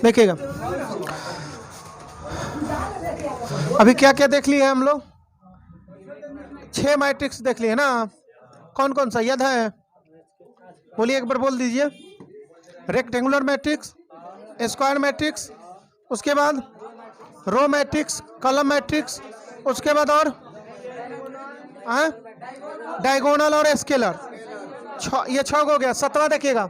देखिएगा अभी क्या क्या देख लिए हम लोग, 6 मैट्रिक्स देख लिए ना। कौन कौन सा याद है? बोलिए, एक बार बोल दीजिए। रेक्टेंगुलर मैट्रिक्स, स्क्वायर मैट्रिक्स, उसके बाद रो मैट्रिक्स, कॉलम मैट्रिक्स, उसके बाद और डायगोनल और स्केलर। ये 6 हो गया। 7वां देखिएगा,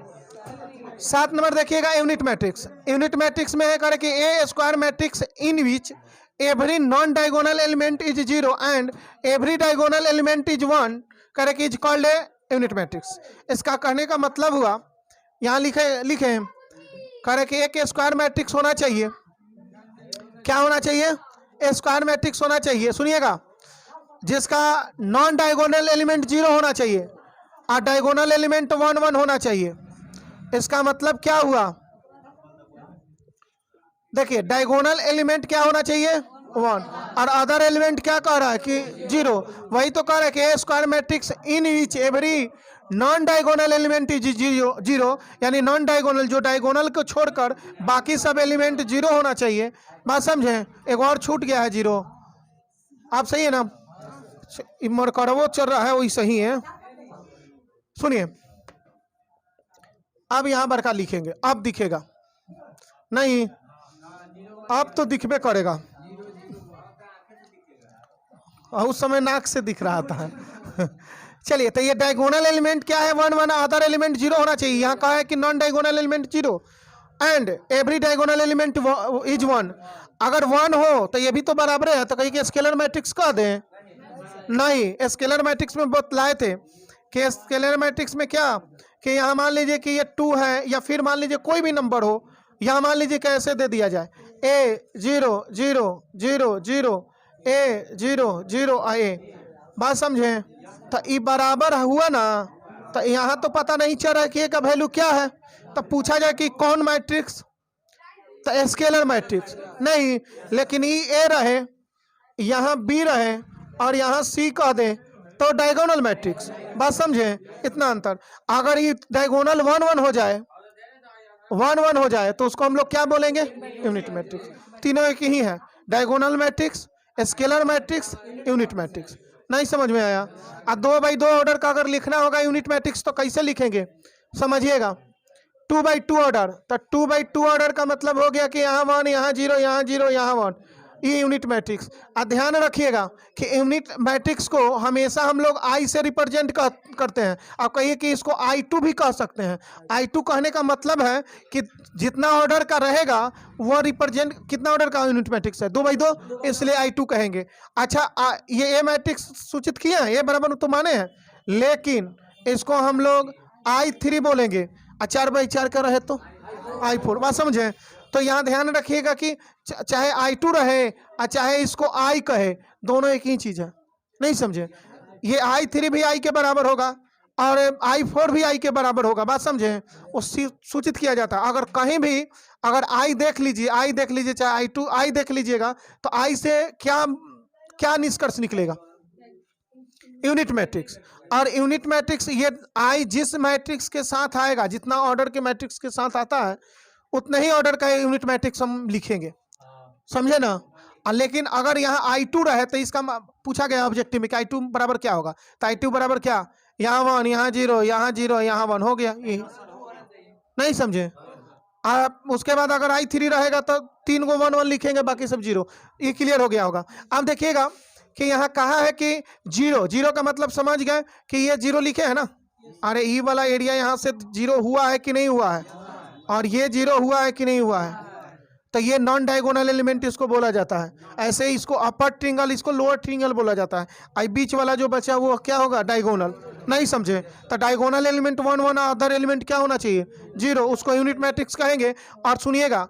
7 नंबर देखिएगा यूनिट मैट्रिक्स। यूनिट मैट्रिक्स में है करे कि a square matrix in which every non diagonal element is 0 and every diagonal element is 1 करे कि is called a unit matrix. इसका कहने का मतलब हुआ, यहाँ लिखे करे कि एक स्क्वायर मैट्रिक्स होना चाहिए। क्या होना चाहिए? स्क्वायर मैट्रिक्स होना चाहिए। सुनिएगा, जिसका नॉन डायगोनल एलिमेंट 0 होना चाहिए और डायगोनल एलिमेंट 1 1 होना चाहिए। इसका मतलब क्या हुआ? देखिए, डायगोनल एलिमेंट क्या होना चाहिए? 1, और अदर एलिमेंट क्या कह रहा है कि 0। वही तो कह रहा है कि a square matrix in which every non diagonal element is 0, यानी नॉन डायगोनल, जो डायगोनल को छोड़कर बाकी सब एलिमेंट 0 होना चाहिए। बात समझे? एक और छूट गया है 0। आप सही है ना? मरकड़वो चल रहा है वही सही है। सुनिए, अब यहां बड़का लिखेंगे, अब दिखेगा नहीं, अब तो दिखबे करेगा। उस समय नाक से दिख रहा था। चलिए, तो ये डायगोनल एलिमेंट क्या है? 1 1, अदर एलिमेंट 0 होना चाहिए। यहाँ कहा है कि non diagonal element 0 and every diagonal element is 1। अगर 1 हो तो ये भी तो बराबर है, तो कहीं के स्केलर मैट्रिक्स कह दें? नहीं, स्केलर मैट्रिक्स में बतलाए थे कि स्केलर मैट्रिक्स में क्या कि यहाँ मान लीजिए कि ये 2 है, या फिर मान लीजिए कोई भी नंबर हो, यहाँ मान लीजिए कैसे दे दिया जाए, ए 0 0 0 0 ए 0 0 ए। बात समझे? तो ये बराबर हुआ ना, तो यहाँ तो पता नहीं चल रहा है कि ए का वैल्यू क्या है। तो पूछा जाए कि कौन मैट्रिक्स, तो स्केलर मैट्रिक्स नहीं, लेकिन ये ए रहे, यहाँ बी रहे और यहाँ सी कह दे तो डायगोनल मैट्रिक्स। बात समझे? इतना अंतर। अगर ये डायगोनल 1 1 हो जाए, 1 1 हो जाए, तो उसको हम लोग क्या बोलेंगे? Unit matrix. तीनों एक ही है, diagonal matrix, scalar matrix, unit matrix. नहीं समझ में आया? 2 बाई 2 ऑर्डर का अगर लिखना होगा यूनिट मैट्रिक्स तो कैसे लिखेंगे? समझिएगा, 2 बाई 2 ऑर्डर। तो 2 बाई 2 ऑर्डर का मतलब हो गया कि यहाँ 1, यहाँ 0, यहाँ 0, यहाँ 1, ये यूनिट मैट्रिक्स। ध्यान रखिएगा कि यूनिट मैट्रिक्स को हमेशा हम लोग आई से रिप्रेजेंट करते हैं। आप कहिए कि इसको I2 भी कह सकते हैं। I2 कहने का मतलब है कि जितना ऑर्डर का रहेगा वो रिप्रेजेंट, कितना ऑर्डर का यूनिट मैट्रिक्स है? 2 बाई 2, इसलिए I2 कहेंगे। अच्छा, ये ए मैट्रिक्स सूचित किया है, ये बराबर तो माने हैं, लेकिन इसको हम लोग I3 बोलेंगे। 4 बाई 4 का रहे तो I4। बात समझे? तो यहाँ ध्यान रखिएगा कि चाहे I2 रहे और चाहे इसको I कहे, दोनों एक ही चीज है। नहीं समझे? ये I3 भी I के बराबर होगा और I4 भी I के बराबर होगा। बात समझे? वो सूचित किया जाता है। अगर कहीं भी अगर I देख लीजिए, चाहे I2 I देख लीजिएगा, तो I से क्या क्या निष्कर्ष निकलेगा? Unit matrix. और यूनिट मैट्रिक्स ये I जिस मैट्रिक्स के साथ आएगा, जितना ऑर्डर के मैट्रिक्स के साथ आता है उतने ही ऑर्डर का यूनिट मैट्रिक्स हम लिखेंगे। समझे ना? लेकिन अगर यहाँ I2 रहे तो इसका पूछा गया ऑब्जेक्टिव में कि I2 बराबर क्या होगा, तो I2 बराबर क्या, यहाँ 1, यहाँ 0, यहाँ 0, यहाँ 1 हो गया। ये नहीं समझे? उसके बाद अगर I3 रहेगा तो 3 को 1 1 लिखेंगे, बाकी सब 0। ये क्लियर हो गया होगा। अब देखिएगा कि यहाँ कहा है कि 0 0 का मतलब समझ गए कि ये 0 लिखे है ना। अरे ई वाला एरिया यहाँ से 0 हुआ है कि नहीं हुआ है, और ये 0 हुआ है कि नहीं हुआ है, तो ये नॉन डायगोनल एलिमेंट इसको बोला जाता है। ऐसे ही इसको अपर ट्रिंगल, इसको लोअर ट्रिंगल बोला जाता है। आई बीच वाला जो बचा वो क्या होगा? डायगोनल। नहीं समझे? तो डायगोनल एलिमेंट 1 1, अदर एलिमेंट क्या होना चाहिए? 0, उसको यूनिट मैट्रिक्स कहेंगे। और सुनिएगा,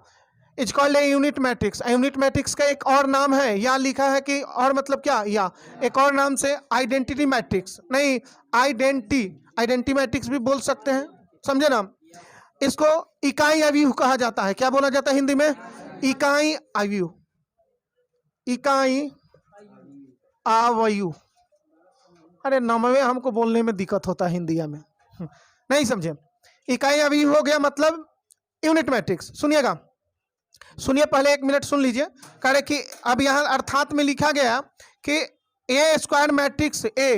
is called a unit matrix. Unit matrix का एक और नाम है, यहाँ लिखा है कि और मतलब क्या, या एक और नाम से आइडेंटिटी मैट्रिक्स, नहीं आइडेंटिटी मैट्रिक्स भी बोल सकते हैं। समझे ना? इसको इकाई अवयव कहा जाता है। क्या बोला जाता है हिंदी में? इकाई अवयव, इकाई अवयव। अरे नमवे हमको बोलने में दिक्कत होता है हिंदी में। नहीं समझे? इकाई अवयव हो गया मतलब यूनिट मैट्रिक्स। सुनिएगा, सुनिए, पहले 1 मिनट सुन लीजिए। कह रहे कि अब यहाँ अर्थात में लिखा गया कि a square matrix a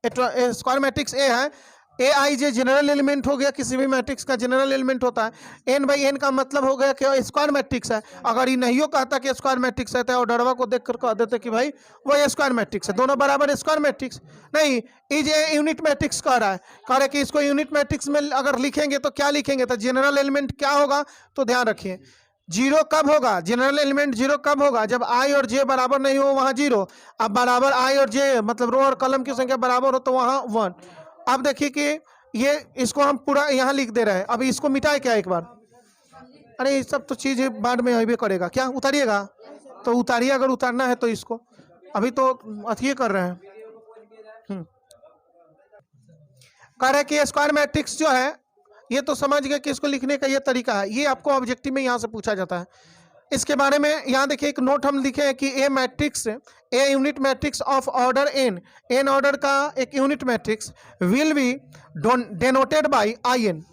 square matrix A है, A I J general element हो गया, किसी भी मैट्रिक्स का जनरल एलिमेंट होता है। एन बाई एन का मतलब हो गया कि स्क्वायर मैट्रिक्स है। अगर ये नहीं कहता कि स्क्वायर मैट्रिक्स है तो ऑर्डरवा को देख कर कह देते कि भाई वो स्क्वायर मैट्रिक्स है, दोनों बराबर स्क्वायर मैट्रिक्स नहीं। इज ए यूनिट मैट्रिक्स कह रहा है, कह रहे कि इसको यूनिट मैट्रिक्स में अगर लिखेंगे तो क्या लिखेंगे, तो जनरल एलिमेंट क्या होगा, तो ध्यान रखिए जीरो कब होगा, जनरल एलिमेंट जीरो कब होगा, जब आई और जे बराबर नहीं हो वहां जीरो। अब बराबर आई और जे मतलब रो और कलम की संख्या बराबर हो तो वहां 1। अब देखिए कि ये इसको हम पूरा यहाँ लिख दे रहे हैं। अभी इसको मिटाए क्या एक बार, अरे ये सब तो चीज बाद में अभी करेगा, क्या उतारिएगा तो उतारिए, अगर उतारना है तो इसको, अभी तो अथी कर रहे हैं। कह रहे कि स्क्वायर मैट्रिक्स जो है ये तो समझ गए कि इसको लिखने का ये तरीका है, ये आपको ऑब्जेक्टिव में यहाँ से पूछा जाता है। इसके बारे में यहाँ देखिए एक नोट हम लिखे हैं कि a matrix, a unit matrix of order n, n order का एक unit matrix will be denoted by I n.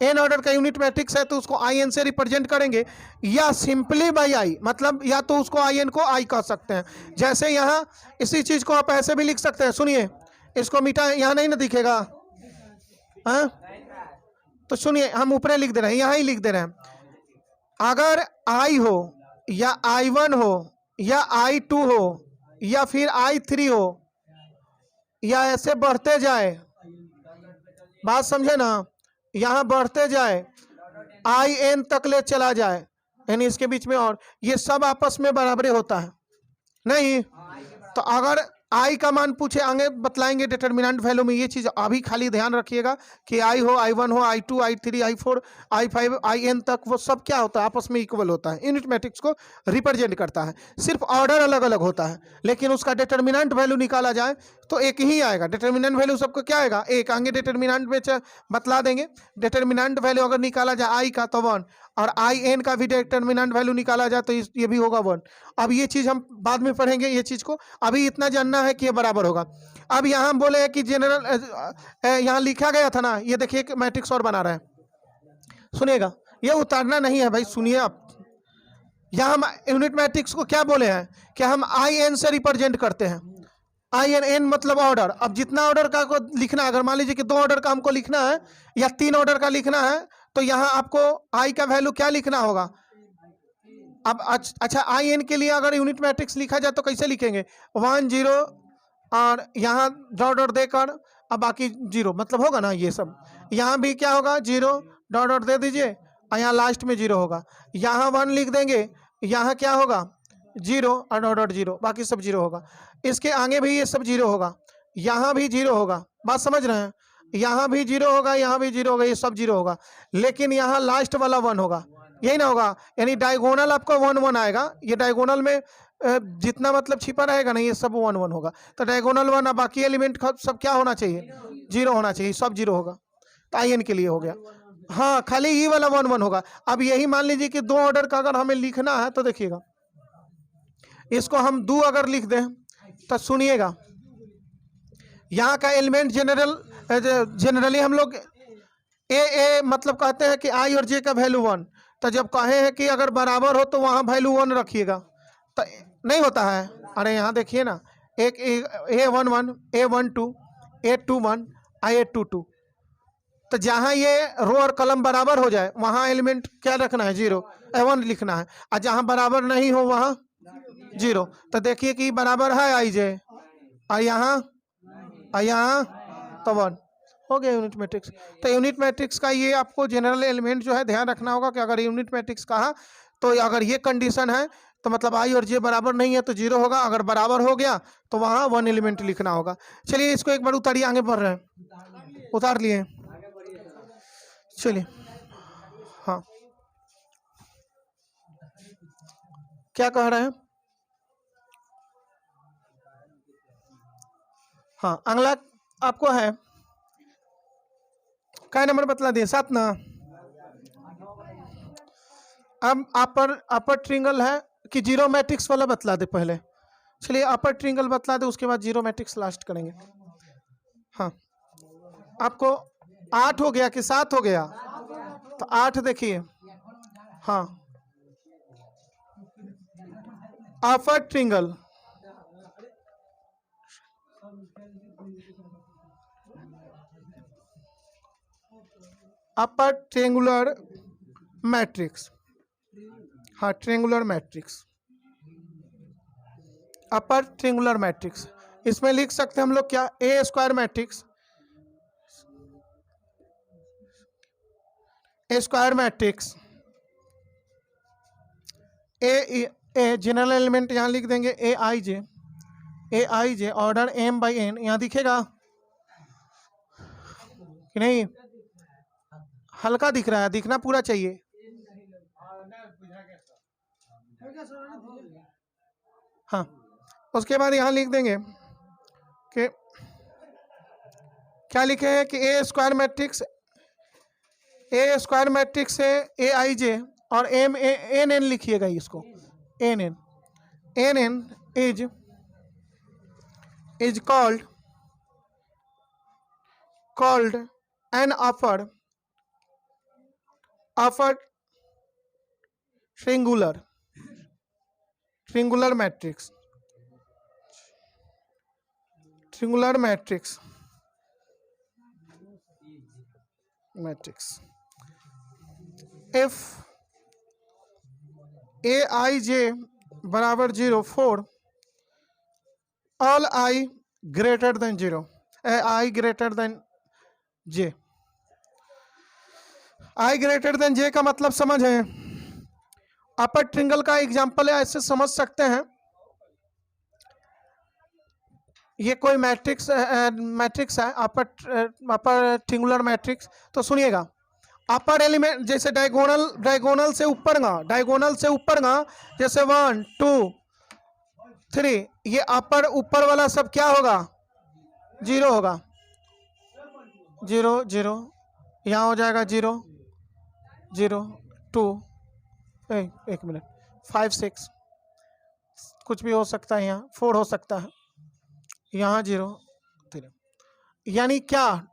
N order का यूनिट मैट्रिक्स है तो उसको आई एन से रिप्रेजेंट करेंगे, या सिंपली बाय आई, मतलब या तो उसको आई एन को आई कह सकते हैं। जैसे यहाँ इसी चीज को आप ऐसे भी लिख सकते हैं, सुनिए इसको मिटा, यहाँ नहीं ना दिखेगा, हाँ तो सुनिए हम ऊपर लिख दे रहे हैं, यहाँ ही लिख दे रहे हैं। अगर आई हो या I1 हो या I2 हो या फिर I3 हो या ऐसे बढ़ते जाए, बात समझे ना, यहाँ बढ़ते जाए IN तक ले चला जाए, यानी इसके बीच में, और ये सब आपस में बराबरी होता है नहीं। तो अगर आई का मान पूछे आगे बतलाएंगे डिटरमिनेंट वैल्यू में, ये चीज अभी खाली ध्यान रखिएगा कि आई हो, I1 हो, I2, I3, I4, I5, IN तक वो सब क्या होता है, आपस में इक्वल होता है, यूनिट मैट्रिक्स को रिप्रेजेंट करता है। सिर्फ ऑर्डर अलग अलग होता है, लेकिन उसका डिटरमिनेंट वैल्यू निकाला जाए तो एक ही आएगा। डिटरमिनेंट वैल्यू सबको क्या आएगा, एक। आगे डिटरमिनेंट में बतला देंगे। डिटरमिनेंट वैल्यू अगर निकाला जाए आई का तो 1, और IN का भी डिटरमिनेंट वैल्यू निकाला जाए तो ये भी होगा 1। अब ये चीज हम बाद में पढ़ेंगे, ये चीज को अभी इतना जानना है कि ये बराबर होगा। अब यहाँ हम बोले कि जनरल यहाँ लिखा गया था ना, ये देखिए मैट्रिक्स और बना रहा है, सुनिएगा, ये उतारना नहीं है भाई, सुनिए आप। यहाँ हम यूनिट मैट्रिक्स को क्या बोले हैं कि हम IN से रिप्रेजेंट करते हैं। IN मतलब ऑर्डर। अब जितना ऑर्डर का को लिखना है, अगर मान लीजिए कि 2 ऑर्डर का हमको लिखना है या 3 ऑर्डर का लिखना है, तो यहाँ आपको आई का वैल्यू क्या लिखना होगा। अब अच्छा IN के लिए अगर यूनिट मैट्रिक्स लिखा जाए तो कैसे लिखेंगे, 1 0 और यहाँ डॉट डॉट देकर अब बाकी 0, मतलब होगा ना ये सब। यहाँ भी क्या होगा, 0 डॉट डॉट दे दीजिए और यहाँ लास्ट में 0 होगा। यहाँ 1 लिख देंगे, यहाँ क्या होगा 0 और डॉट डॉट 0, बाकी सब 0 होगा। इसके आगे भी ये सब 0 होगा, यहाँ भी 0 होगा, बात समझ रहे हैं, यहाँ भी 0 होगा, यहाँ भी 0 होगा, ये सब 0 होगा। लेकिन यहाँ लास्ट वाला 1 होगा, यही ना होगा, यानी डायगोनल आपको 1 1 आएगा। ये डायगोनल में जितना मतलब छिपा रहेगा ना, ये सब 1 1 होगा। तो डायगोनल 1, बाकी एलिमेंट सब क्या होना चाहिए, 0 होना चाहिए, सब 0 होगा। तो IN के लिए हो गया, हाँ खाली ये वाला 1 1 होगा। अब यही मान लीजिए कि 2 ऑर्डर का अगर हमें लिखना है तो देखिएगा, इसको हम 2 अगर लिख दें तो सुनिएगा, यहाँ का एलिमेंट जनरली हम लोग ए मतलब कहते हैं कि I और J का वैल्यू 1। तो जब कहे हैं कि अगर बराबर हो तो वहाँ वैल्यू 1 रखिएगा, तो नहीं होता है। अरे यहाँ देखिए ना, एक A11, A12, A21, A22, तो जहाँ ये रो और कलम बराबर हो जाए वहाँ एलिमेंट क्या रखना है, 0 1 लिखना है, और जहाँ बराबर नहीं हो वहाँ 0। तो देखिए कि बराबर है IJ, और यहाँ तो 1 हो गया यूनिट मैट्रिक्स। तो यूनिट मैट्रिक्स का ये आपको जनरल एलिमेंट जो है ध्यान रखना होगा कि अगर यूनिट मैट्रिक्स कहा तो अगर ये कंडीशन है तो मतलब I और J बराबर नहीं है तो 0 होगा, अगर बराबर हो गया तो वहाँ 1 एलिमेंट लिखना होगा। चलिए इसको एक बार उतारिए, आगे बढ़ रहे हैं, उतार लिए, चलिए हाँ क्या कह रहे हैं, हाँ अगला आपको है क्या नंबर बतला दिए, 7 ना। अब अपर ट्रिंगल है कि 0 मैट्रिक्स वाला बतला दे पहले, चलिए अपर ट्रिंगल बतला दे, उसके बाद 0 मैट्रिक्स लास्ट करेंगे। हाँ आपको 8 हो गया कि 7 हो गया, तो 8 देखिए, हाँ अपर ट्रिंगल अपर ट्रिंगुलर मैट्रिक्स, हाँ ट्रिंगुलर मैट्रिक्स, अपर ट्रिंगुलर मैट्रिक्स। इसमें लिख सकते हैं हम लोग क्या, ए square matrix, a square matrix, a general element यहाँ लिख देंगे ए I J order m by n, यहाँ दिखेगा कि नहीं, हल्का दिख रहा है, दिखना पूरा चाहिए। हाँ, उसके बाद यहाँ लिख देंगे कि क्या लिखे हैं कि ए स्क्वायर मैट्रिक्स है ए आई जे, और एम एन एन लिखिएगा इसको, n n is called n upper triangular matrix if A I J बराबर 0 4 all I greater than 0, I greater than J. I greater than J का मतलब समझ है, अपर triangle का एग्जांपल है, ऐसे समझ सकते हैं। ये कोई मैट्रिक्स है अपर ट्रिंगुलर मैट्रिक्स। तो सुनिएगा, अपर एलिमेंट जैसे डायगोनल से ऊपर गा जैसे 1 2 3, ये ऊपर वाला सब क्या होगा, 0 होगा, 0 0, यहाँ हो जाएगा 0 0 2, एक मिनट 5 6, कुछ भी हो सकता है, यहाँ 4 हो सकता है, यहाँ 0 3। यानी क्या,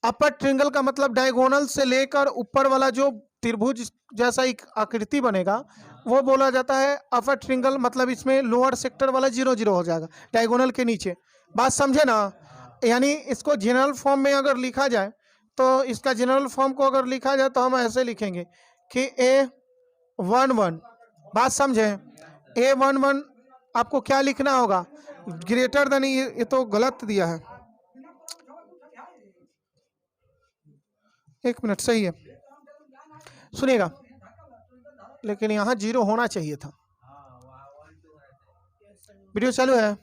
अपर ट्रिंगल का मतलब डायगोनल से लेकर ऊपर वाला जो त्रिभुज जैसा एक आकृति बनेगा वो बोला जाता है अपर ट्रिंगल। मतलब इसमें लोअर सेक्टर वाला 0 0 हो जाएगा डायगोनल के नीचे। बात समझे ना। यानी इसको जनरल फॉर्म में अगर लिखा जाए तो इसका जनरल फॉर्म को अगर लिखा जाए तो हम ऐसे लिखेंगे कि A11, बात समझे, A11 आपको क्या लिखना होगा, ग्रेटर देन, ये तो गलत दिया है, एक मिनट, सही है, सुनिएगा, लेकिन यहाँ 0 होना चाहिए था। वीडियो चालू है,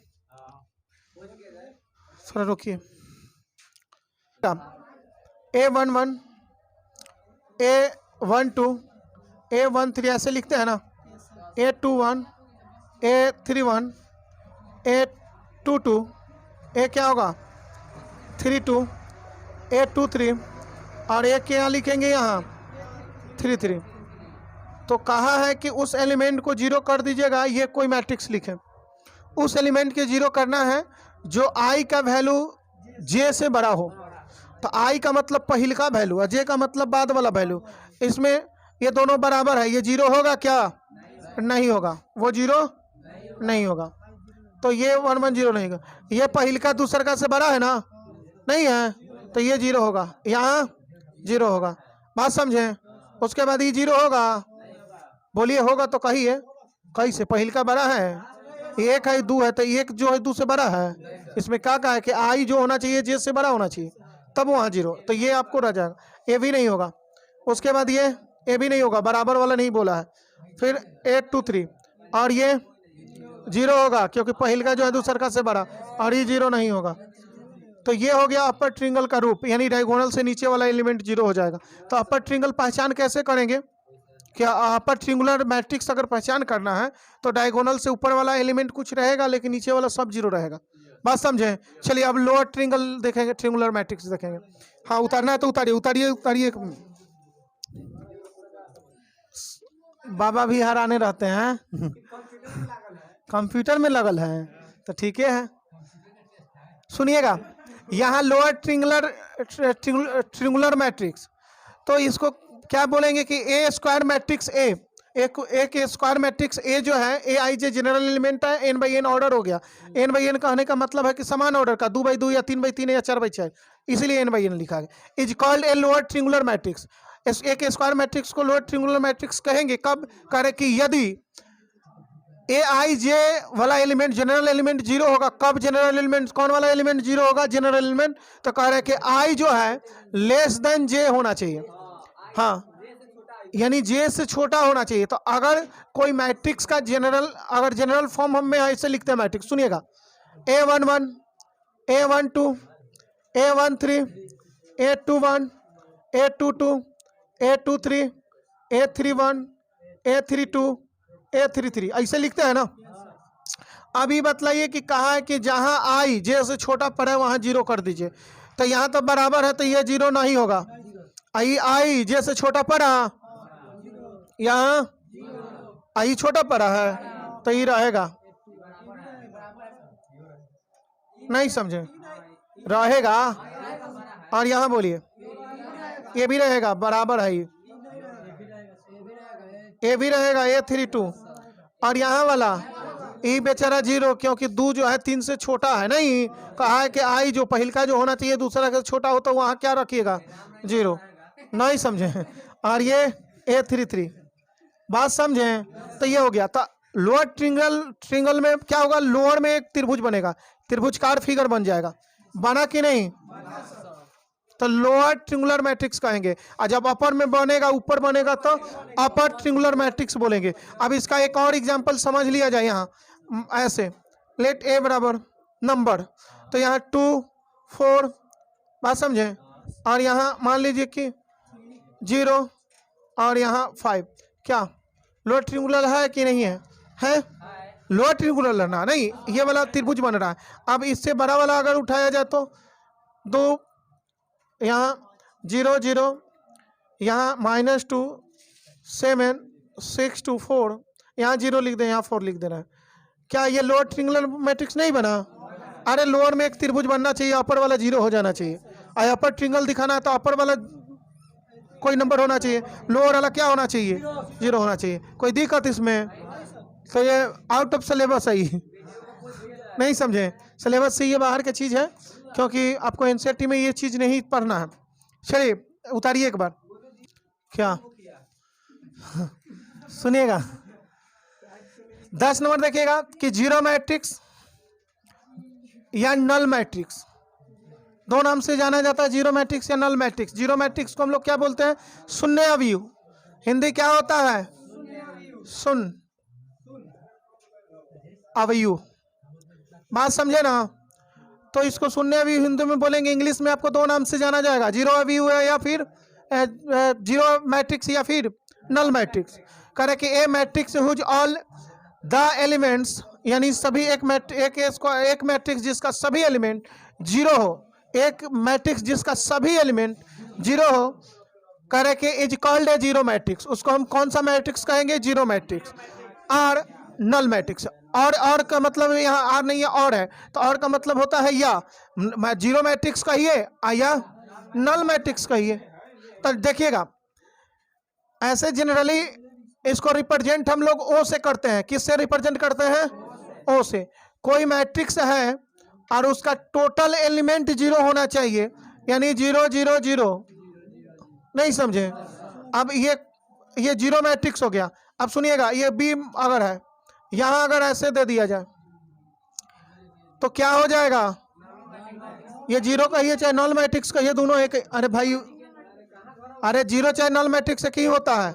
थोड़ा रुकिए। A11 A12 A13 ऐसे लिखते हैं ना, A21 A31 A22, ए क्या होगा 32 A23, और एक यहाँ लिखेंगे यहाँ 33। तो कहा है कि उस एलिमेंट को 0 कर दीजिएगा। ये कोई मैट्रिक्स लिखें, उस एलिमेंट के 0 करना है जो i का वैल्यू j से बड़ा हो। तो i का मतलब पहले का वैल्यू और j का मतलब बाद वाला वैल्यू। इसमें ये दोनों बराबर है, ये 0 होगा क्या, नहीं होगा, वो 0 नहीं होगा। तो ये 1 1 0 नहीं होगा। ये पहले का दूसरे का से बड़ा है ना, नहीं है, तो ये 0 होगा, यहाँ 0 होगा, बात समझे। उसके बाद ये 0 होगा, बोलिए होगा तो कहिए, कैसे, पहले का बड़ा है, 1 है 2 है, तो 1 जो है 2 से बड़ा है। इसमें क्या कहा है कि i जो होना चाहिए j से बड़ा होना चाहिए, तब वहाँ 0, तो ये आपको रह जाएगा, ये भी नहीं होगा। उसके बाद ये भी नहीं होगा, बराबर वाला नहीं बोला है। फिर 8 2 3, और ये 0 होगा क्योंकि पहले का जो है दूसरे का से बड़ा, और ये 0 नहीं होगा। तो ये हो गया अपर ट्रिंगल का रूप, यानी डायगोनल से नीचे वाला एलिमेंट 0 हो जाएगा। तो अपर ट्रिंगल पहचान कैसे करेंगे, क्या अपर ट्रिंगुलर मैट्रिक्स अगर पहचान करना है तो डायगोनल से ऊपर वाला एलिमेंट कुछ रहेगा लेकिन नीचे वाला सब 0 रहेगा, बात समझे। चलिए अब लोअर ट्रिंगल देखेंगे, ट्रिंगुलर मैट्रिक्स देखेंगे। हाँ उतारना है तो उतारिए। बाबा भी हराने रहते हैं कंप्यूटर में लगल है, तो ठीक है। सुनिएगा, यहाँ लोअर ट्रिंगुलर मैट्रिक्स, तो इसको क्या बोलेंगे कि ए स्क्वायर मैट्रिक्स ए, एक स्क्वायर मैट्रिक्स ए जो है A I J general element है, एन बाई एन ऑर्डर हो गया। एन बाई एन कहने का मतलब है कि समान ऑर्डर का, 2 बाई 2 या 3 बाई 3 या 4 बाई 4, इसीलिए एन बाई एन लिखा गया। Is called a lower triangular matrix. एक स्क्वायर मैट्रिक्स को लोअर ट्रिंगुलर मैट्रिक्स कहेंगे कब? कह रहे कि यदि ए आई जे वाला एलिमेंट जनरल एलिमेंट जीरो होगा। कब जनरल एलिमेंट, कौन वाला एलिमेंट जीरो होगा? General element. तो कह रहे कि आई जो है लेस देन जे होना चाहिए, हाँ, यानी जे से छोटा होना चाहिए। तो अगर कोई मैट्रिक्स का जनरल, अगर जनरल फॉर्म हम में ऐसे लिखते हैं मैट्रिक्स, सुनिएगा, A11, A12, A13, A21, A22, A23, A31, A32, A33, ऐसे लिखते हैं ना। अभी बतलाइए कि कहा है कि जहां आई जे से छोटा पड़ा वहां जीरो कर दीजिए। तो यहाँ तो बराबर है, तो ये जीरो नहीं होगा। आई जे से छोटा पड़ा, यहाँ आई छोटा पड़ा है तो ये रहेगा, नहीं समझे? रहेगा। और यहाँ बोलिए ये भी रहेगा, बराबर है, ये भी रहेगा, A32। और यहाँ वाला ई बेचारा जीरो, क्योंकि 2 जो है 3 से छोटा है। नहीं, कहा है कि आई जो पहिल का जो होना चाहिए दूसरा का छोटा हो, तो वहाँ क्या रखिएगा? जीरो। नहीं समझे? और ये A33, बात समझे? तो ये हो गया। तो लोअर ट्रिंगल में क्या होगा? लोअर में एक त्रिभुज बनेगा, त्रिभुजकार फिगर बन जाएगा। बना कि नहीं? तो लोअर ट्रिंगुलर मैट्रिक्स कहेंगे। और जब अपर में बनेगा, ऊपर बनेगा, तो अपर ट्रिंगुलर मैट्रिक्स बोलेंगे। अब इसका एक और एग्जांपल समझ लिया जाए। यहाँ ऐसे लेट ए बराबर नंबर, तो यहाँ 2, 4, बात समझे? और यहाँ मान लीजिए कि 0 और यहाँ 5, क्या लोअर ट्रिंगुलर है कि नहीं है? है लोअर ट्रिंगुलर ना, नहीं, ये वाला त्रिभुज बन रहा है। अब इससे बड़ा वाला अगर उठाया जाए तो 2, यहाँ 0, 0, यहाँ -2, 7, 6 to 4, यहाँ 0 लिख दें, यहाँ 4 लिख देना है। क्या ये लोअर ट्रिंगुलर मैट्रिक्स नहीं बना? अरे लोअर में एक त्रिभुज बनना चाहिए, अपर वाला 0 हो जाना चाहिए। और अपर ट्रिंगल दिखाना है तो अपर वाला कोई नंबर होना चाहिए, लोअर वाला क्या होना चाहिए? 0 होना चाहिए। कोई दिक्कत इसमें? तो ये आउट ऑफ सिलेबस है, नहीं समझे? सिलेबस से ये बाहर की चीज़ है, क्योंकि आपको एनसीईआरटी में ये चीज़ नहीं पढ़ना है। चलिए उतारिए एक बार, क्या सुनिएगा। 10 नंबर देखिएगा कि जीरो मैट्रिक्स या नल मैट्रिक्स, दो नाम से जाना जाता है, जीरो मैट्रिक्स या नल मैट्रिक्स। जीरो मैट्रिक्स को हम लोग क्या बोलते हैं? शून्य अवयव। हिंदी क्या होता है? शून्य अवयव। बात समझे ना? तो इसको शून्य अवयव हिंदी में बोलेंगे। इंग्लिश में आपको 2 नाम से जाना जाएगा, जीरो अवयव है या फिर जीरो मैट्रिक्स या फिर नल मैट्रिक्स। करे कि a matrix whose all the elements, यानी सभी एक मैट्रिक्स जिसका सभी एलिमेंट जीरो हो, एक मैट्रिक्स जिसका सभी एलिमेंट जीरो हो, करे कि is called A zero matrix. उसको हम कौन सा मैट्रिक्स कहेंगे? Zero matrix. और नल मैट्रिक्स, और का मतलब यहाँ आर नहीं है, और है, तो और का मतलब होता है या। जीरो मैट्रिक्स कहिए या नल मैट्रिक्स कहिए। तो देखिएगा, ऐसे जनरली इसको रिप्रेजेंट हम लोग ओ से करते हैं। किससे रिप्रेजेंट करते हैं? ओ से। कोई मैट्रिक्स है और उसका टोटल एलिमेंट 0 होना चाहिए, यानी 0, 0, 0, नहीं समझे? अब ये जीरो मैट्रिक्स हो गया। अब सुनिएगा, ये बी अगर है, यहाँ अगर ऐसे दे दिया जाए तो क्या हो जाएगा? ये जीरो कहिए चाहे नल मैट्रिक्स कहिए, दोनों एक। अरे भाई, अरे जीरो चाहे नल मैट्रिक्स एक ही होता है,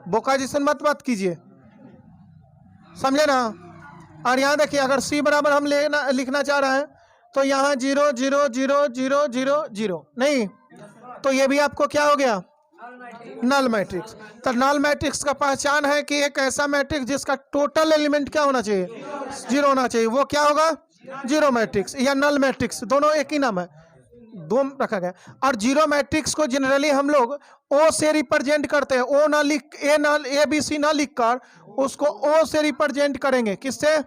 बोका जिसन मत कीजिए, समझे ना? और यहाँ देखिए, अगर सी बराबर हम लिखना चाह रहे हैं तो यहाँ 0, 0, 0, 0, 0, 0, नहीं, तो ये भी आपको क्या हो गया? Null matrix. तो नल मैट्रिक्स का पहचान है कि एक ऐसा मैट्रिक्स जिसका टोटल एलिमेंट क्या होना चाहिए? 0 होना चाहिए, वो क्या होगा? जीरो मैट्रिक्स या नल मैट्रिक्स, दोनों एक ही नाम है, दो रखा गया। और जीरो मैट्रिक्स को जनरली हम लोग ओ से रिप्रेजेंट करते हैं। ओ ना लिख, ए बी सी ना लिख कर उसको ओ से रिप्रेजेंट करेंगे। किससे?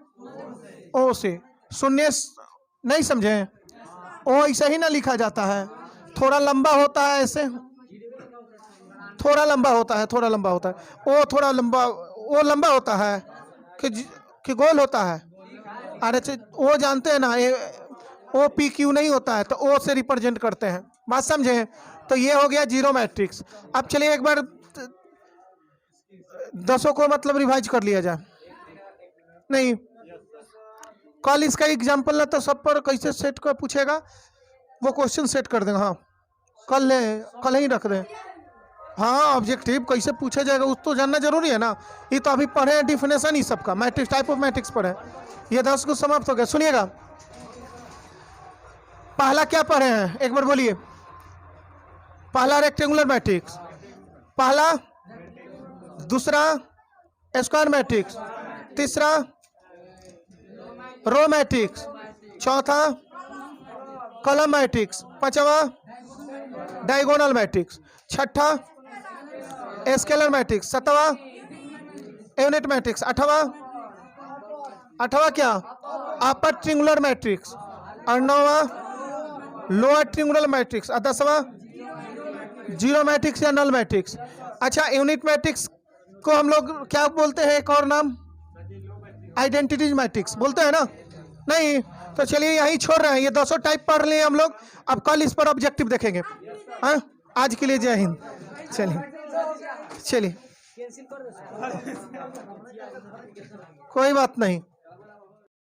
ओ से। शून्य नहीं समझे? ओ ऐसे ही ना लिखा जाता है, थोड़ा लंबा होता है, ऐसे थोड़ा लंबा होता है, थोड़ा लंबा होता है। ओ थोड़ा लंबा, वो लंबा होता है कि गोल होता है? अरे वो जानते हैं ना, ओ पी क्यू नहीं होता है, तो ओ से रिप्रेजेंट करते हैं। बात समझे? तो ये हो गया जीरो मैट्रिक्स। अब चलिए एक बार 10 को मतलब रिवाइज कर लिया जाए। नहीं, कल इसका एग्जाम्पल ना तो सब पर कैसे सेट कर पूछेगा, वो क्वेश्चन सेट कर देंगे। हाँ कल ही रख दें। हाँ ऑब्जेक्टिव कैसे पूछा जाएगा उस तो जानना जरूरी है ना। ये तो अभी पढ़े हैं डिफिनेशन ही सबका, मैट्रिक्स टाइप ऑफ मैट्रिक्स पढ़े। ये 10 को समाप्त हो गया। सुनिएगा, पहला क्या पढ़े हैं एक बार बोलिए। पहला रेक्टेंगुलर मैट्रिक्स, पहला, दूसरा स्क्वायर मैट्रिक्स, तीसरा रो मैट्रिक्स, चौथा कॉलम मैट्रिक्स, पांचवा डायगोनल मैट्रिक्स, छठा स्केलर मैट्रिक्स, सातवां यूनिट मैट्रिक्स, आठवां क्या अपर ट्रिंगुलर मैट्रिक्स, और नौवां लोअर ट्रिंगुलर मैट्रिक्स, और 10वां जीरो मैट्रिक्स या नल मैट्रिक्स। अच्छा, यूनिट मैट्रिक्स को हम लोग क्या बोलते हैं, एक और नाम आइडेंटिटीज मैट्रिक्स बोलते हैं ना। नहीं तो चलिए यही छोड़ रहे हैं, ये 200 टाइप पढ़ लिए हम लोग। अब कल इस पर ऑब्जेक्टिव देखेंगे। हाँ, आज के लिए जय हिंद। चलिए कोई बात नहीं।